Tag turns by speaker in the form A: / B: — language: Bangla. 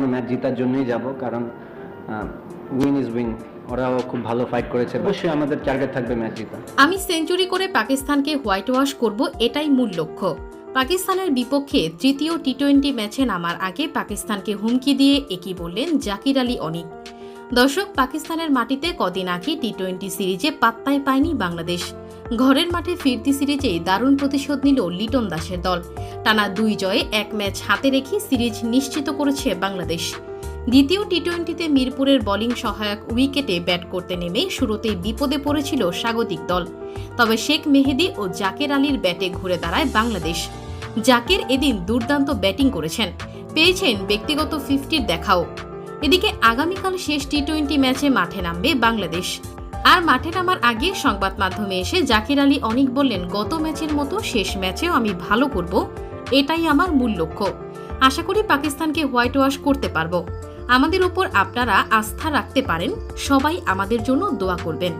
A: ম্যাচ জেতার জন্যই যাব, কারণ উইন ইজ উইন। ওরাও খুব ভালো ফাইট করেছে, অবশ্যই আমাদের টার্গেট থাকবে ম্যাচ জেতা।
B: আমি সেঞ্চুরি করে পাকিস্তানকে হোয়াইট ওয়াশ করব, এটাই মূল লক্ষ্য। পাকিস্তানের বিপক্ষে তৃতীয় টি-20 ম্যাচে নামার আগে পাকিস্তানকে হুমকি দিয়ে একই বললেন জাকির আলী অনিক। দর্শক, পাকিস্তানের মাটিতে কদিন আগে টি-20 সিরিজে পাত্তাই পায়নি বাংলাদেশ। ঘরের মাঠে ফিরতি সিরিজেই দারুণ প্রতিশোধ নিল লিটন দাসের দল। টানা 2 জয়ে 1 ম্যাচ হাতে রেখে সিরিজ নিশ্চিত করেছে বাংলাদেশ। দ্বিতীয় টি-20তে মিরপুরের বোলিং সহায়ক উইকেটে ব্যাট করতে নেমে শুরুতেই বিপদে পড়েছিল স্বাগতিক দল। তবে শেখ মেহেদী ও জাকের আলীর ব্যাটে ঘুরে দাঁড়ায় বাংলাদেশ। জাকের এদিন দুর্দান্ত ব্যাটিং করেছেন, পেয়েছেন ব্যক্তিগত 50-র দেখাও। এদিকে আগামীকাল শেষ টি-20 ম্যাচে মাঠে নামবে বাংলাদেশ। আর মাঠে নামার আগে সংবাদ মাধ্যমে এসে জাকির আলী অনিক বললেন, গত ম্যাচের মতো শেষ ম্যাচেও আমি ভালো করব, এটাই আমার মূল লক্ষ্য। আশা করি পাকিস্তানকে হোয়াইট ওয়াশ করতে পারবো। আমাদের উপর আপনারা আস্থা রাখতে পারেন, সবাই আমাদের জন্য দোয়া করবেন।